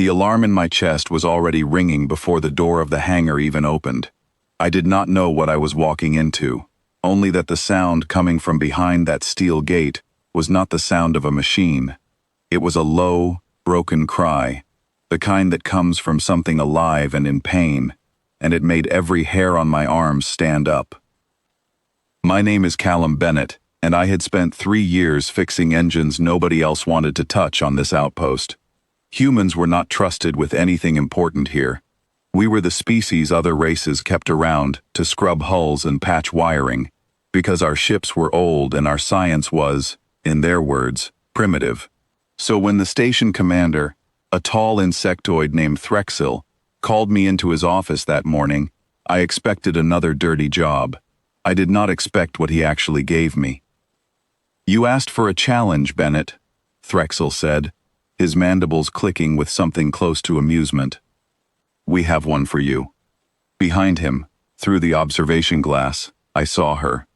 The alarm in my chest was already ringing before the door of the hangar even opened. I did not know what I was walking into, only that the sound coming from behind that steel gate was not the sound of a machine. It was a low, broken cry, the kind that comes from something alive and in pain, and it made every hair on my arms stand up. My name is Callum Bennett, and I had spent 3 years fixing engines nobody else wanted to touch on this outpost. Humans were not trusted with anything important here. We were the species other races kept around to scrub hulls and patch wiring, because our ships were old and our science was, in their words, primitive. So when the station commander, a tall insectoid named Threxil, called me into his office that morning, I expected another dirty job. I did not expect what he actually gave me. "You asked for a challenge, Bennett," Threxil said, his mandibles clicking with something close to amusement. "We have one for you." Behind him, through the observation glass, I saw her.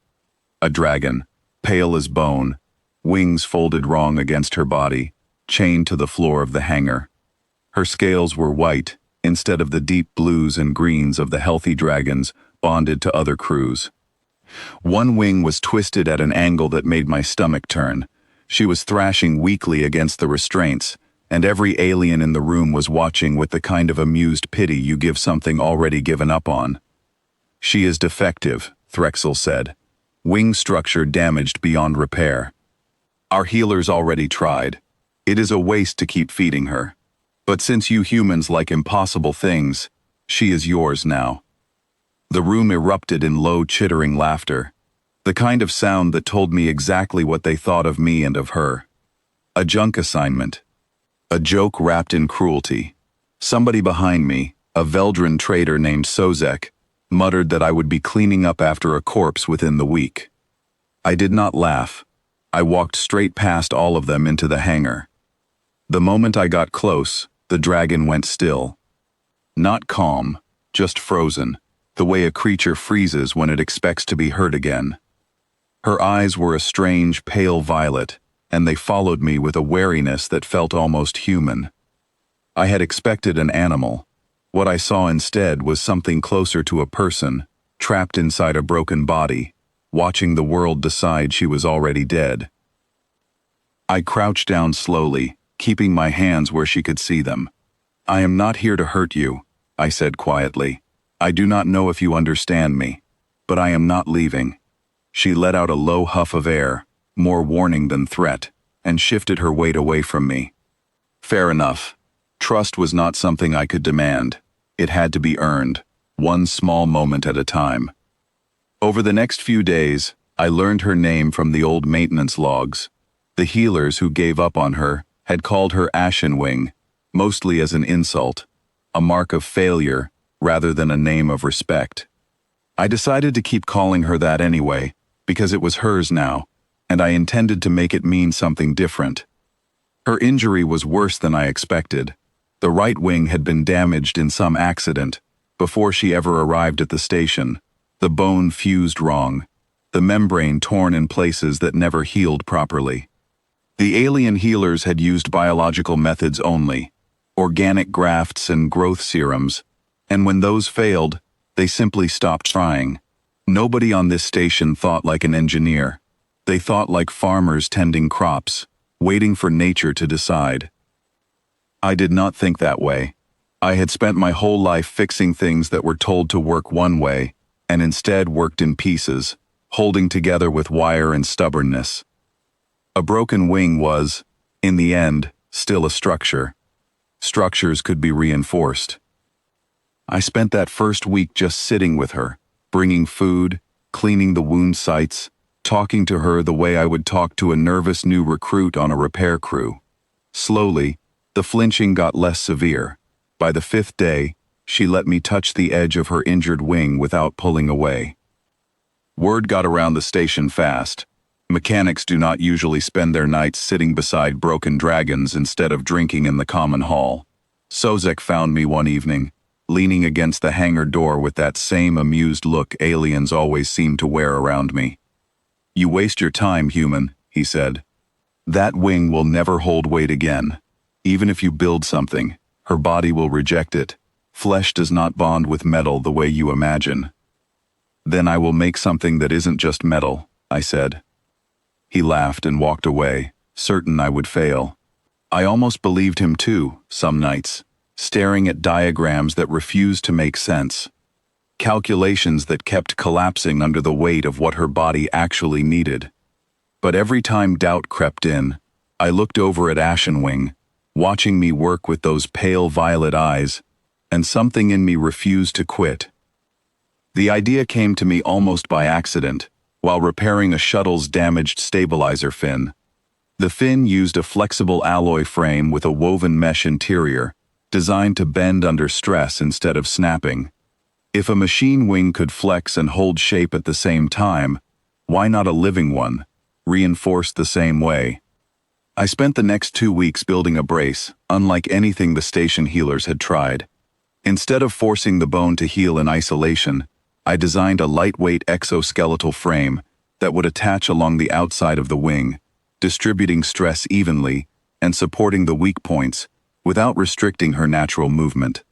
A dragon, pale as bone, wings folded wrong against her body, chained to the floor of the hangar. Her scales were white, instead of the deep blues and greens of the healthy dragons bonded to other crews. One wing was twisted at an angle that made my stomach turn. She was thrashing weakly against the restraints, and every alien in the room was watching with the kind of amused pity you give something already given up on. "She is defective," Threxil said. "Wing structure damaged beyond repair. Our healers already tried. It is a waste to keep feeding her. But since you humans like impossible things, she is yours now." The room erupted in low, chittering laughter, the kind of sound that told me exactly what they thought of me and of her. A junk assignment. A joke wrapped in cruelty. Somebody behind me, a Veldran trader named Sozek, muttered that I would be cleaning up after a corpse within the week. I did not laugh. I walked straight past all of them into the hangar. The moment I got close, the dragon went still. Not calm, just frozen, the way a creature freezes when it expects to be hurt again. Her eyes were a strange, pale violet, and they followed me with a wariness that felt almost human. I had expected an animal. What I saw instead was something closer to a person, trapped inside a broken body, watching the world decide she was already dead. I crouched down slowly, keeping my hands where she could see them. "I am not here to hurt you," I said quietly. "I do not know if you understand me, but I am not leaving." She let out a low huff of air, more warning than threat, and shifted her weight away from me. Fair enough. Trust was not something I could demand. It had to be earned, one small moment at a time. Over the next few days, I learned her name from the old maintenance logs. The healers who gave up on her had called her Ashenwing, mostly as an insult, a mark of failure rather than a name of respect. I decided to keep calling her that anyway, because it was hers now, and I intended to make it mean something different. Her injury was worse than I expected. The right wing had been damaged in some accident. Before she ever arrived at the station, the bone fused wrong, the membrane torn in places that never healed properly. The alien healers had used biological methods only, organic grafts and growth serums, and when those failed, they simply stopped trying. Nobody on this station thought like an engineer. They thought like farmers tending crops, waiting for nature to decide. I did not think that way. I had spent my whole life fixing things that were told to work one way, and instead worked in pieces, holding together with wire and stubbornness. A broken wing was, in the end, still a structure. Structures could be reinforced. I spent that first week just sitting with her, bringing food, cleaning the wound sites, talking to her the way I would talk to a nervous new recruit on a repair crew. Slowly, the flinching got less severe. By the 5th day, she let me touch the edge of her injured wing without pulling away. Word got around the station fast. Mechanics do not usually spend their nights sitting beside broken dragons instead of drinking in the common hall. Sozek found me one evening, leaning against the hangar door with that same amused look aliens always seem to wear around me. "You waste your time, human," he said. "That wing will never hold weight again. Even if you build something, Her body will reject it. Flesh does not bond with metal the way you imagine. Then I will make something that isn't just metal, I said. He laughed and walked away, certain I would fail. I almost believed him too, some nights, staring at diagrams that refused to make sense. Calculations that kept collapsing under the weight of what her body actually needed. But every time doubt crept in, I looked over at Ashenwing, watching me work with those pale violet eyes, and something in me refused to quit. The idea came to me almost by accident, while repairing a shuttle's damaged stabilizer fin. The fin used a flexible alloy frame with a woven mesh interior, designed to bend under stress instead of snapping. If a machine wing could flex and hold shape at the same time, why not a living one, reinforced the same way? I spent the next 2 weeks building a brace, unlike anything the station healers had tried. Instead of forcing the bone to heal in isolation, I designed a lightweight exoskeletal frame that would attach along the outside of the wing, distributing stress evenly and supporting the weak points without restricting her natural movement.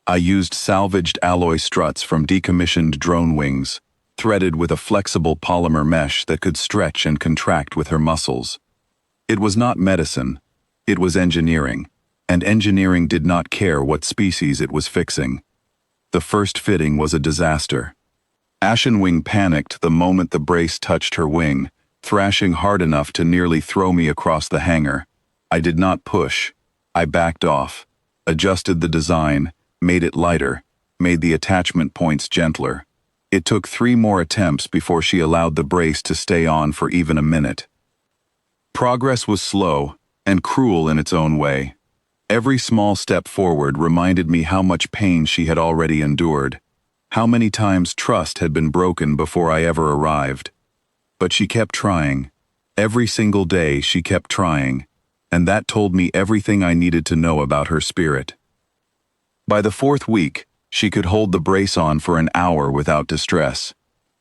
I used salvaged alloy struts from decommissioned drone wings, threaded with a flexible polymer mesh that could stretch and contract with her muscles. It was not medicine, it was engineering, and engineering did not care what species it was fixing. The first fitting was a disaster. Ashenwing panicked the moment the brace touched her wing, thrashing hard enough to nearly throw me across the hangar. I did not push. I backed off, adjusted the design, made it lighter, made the attachment points gentler. It took 3 more attempts before she allowed the brace to stay on for even a minute. Progress was slow and cruel in its own way. Every small step forward reminded me how much pain she had already endured, how many times trust had been broken before I ever arrived. But she kept trying. Every single day she kept trying, and that told me everything I needed to know about her spirit. By the 4th week, she could hold the brace on for an hour without distress.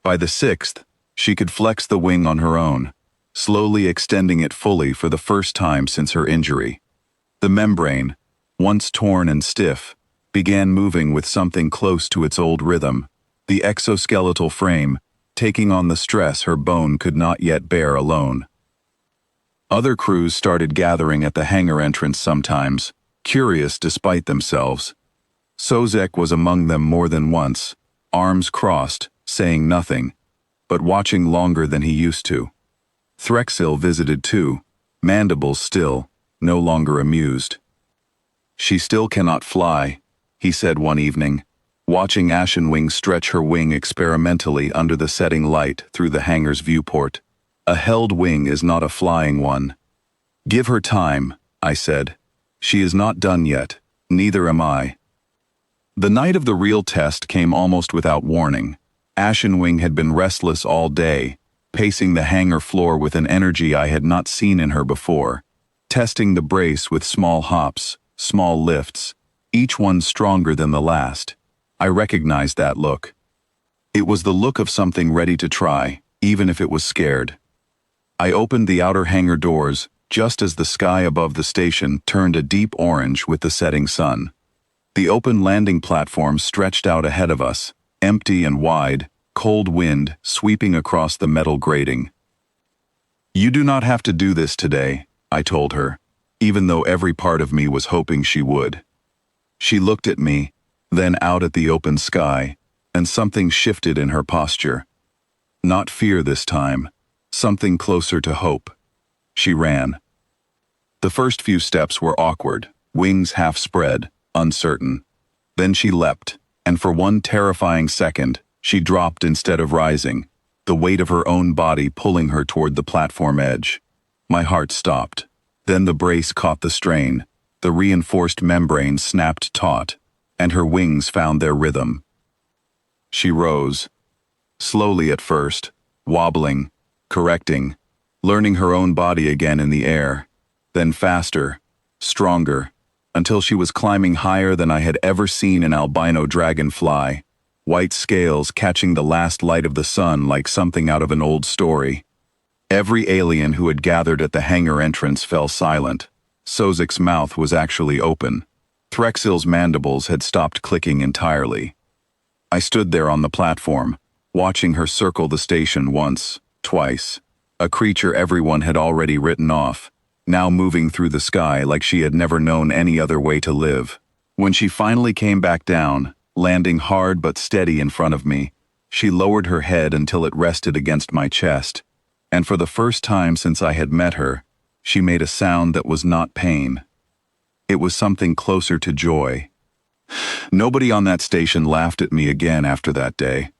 By the 6th, she could flex the wing on her own, slowly extending it fully for the first time since her injury. The membrane, once torn and stiff, began moving with something close to its old rhythm, the exoskeletal frame, taking on the stress her bone could not yet bear alone. Other crews started gathering at the hangar entrance sometimes, curious despite themselves. Sozek was among them more than once, arms crossed, saying nothing, but watching longer than he used to. Threxil visited too, mandibles still, no longer amused. "She still cannot fly," he said one evening, watching Ashenwing stretch her wing experimentally under the setting light through the hangar's viewport. "A held wing is not a flying one." "Give her time," I said. "She is not done yet, neither am I." The night of the real test came almost without warning. Ashenwing had been restless all day, pacing the hangar floor with an energy I had not seen in her before, testing the brace with small hops, small lifts, each one stronger than the last. I recognized that look. It was the look of something ready to try, even if it was scared. I opened the outer hangar doors just as the sky above the station turned a deep orange with the setting sun. The open landing platform stretched out ahead of us, empty and wide, cold wind sweeping across the metal grating. "You do not have to do this today," I told her, even though every part of me was hoping she would. She looked at me, then out at the open sky, and something shifted in her posture. Not fear this time, something closer to hope. She ran. The first few steps were awkward, wings half spread, uncertain. Then she leapt, and for one terrifying second, she dropped instead of rising, the weight of her own body pulling her toward the platform edge. My heart stopped. Then the brace caught the strain, the reinforced membrane snapped taut, and her wings found their rhythm. She rose, slowly at first, wobbling, correcting, learning her own body again in the air, then faster, stronger, until she was climbing higher than I had ever seen an albino dragonfly, white scales catching the last light of the sun like something out of an old story. Every alien who had gathered at the hangar entrance fell silent. Sozek's mouth was actually open. Threxil's mandibles had stopped clicking entirely. I stood there on the platform, watching her circle the station once, twice. A creature everyone had already written off, now moving through the sky like she had never known any other way to live. When she finally came back down, landing hard but steady in front of me, she lowered her head until it rested against my chest, and for the first time since I had met her, she made a sound that was not pain. It was something closer to joy. Nobody on that station laughed at me again after that day.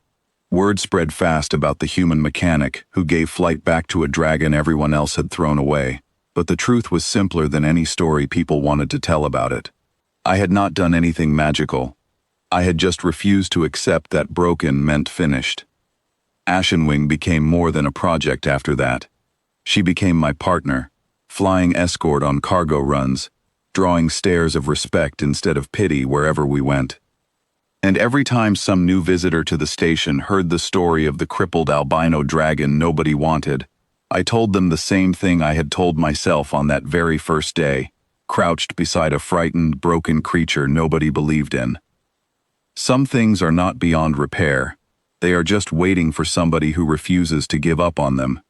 Word spread fast about the human mechanic who gave flight back to a dragon everyone else had thrown away, but the truth was simpler than any story people wanted to tell about it. I had not done anything magical. I had just refused to accept that broken meant finished. Ashenwing became more than a project after that. She became my partner, flying escort on cargo runs, drawing stares of respect instead of pity wherever we went. And every time some new visitor to the station heard the story of the crippled albino dragon nobody wanted, I told them the same thing I had told myself on that very first day, crouched beside a frightened, broken creature nobody believed in. Some things are not beyond repair. They are just waiting for somebody who refuses to give up on them.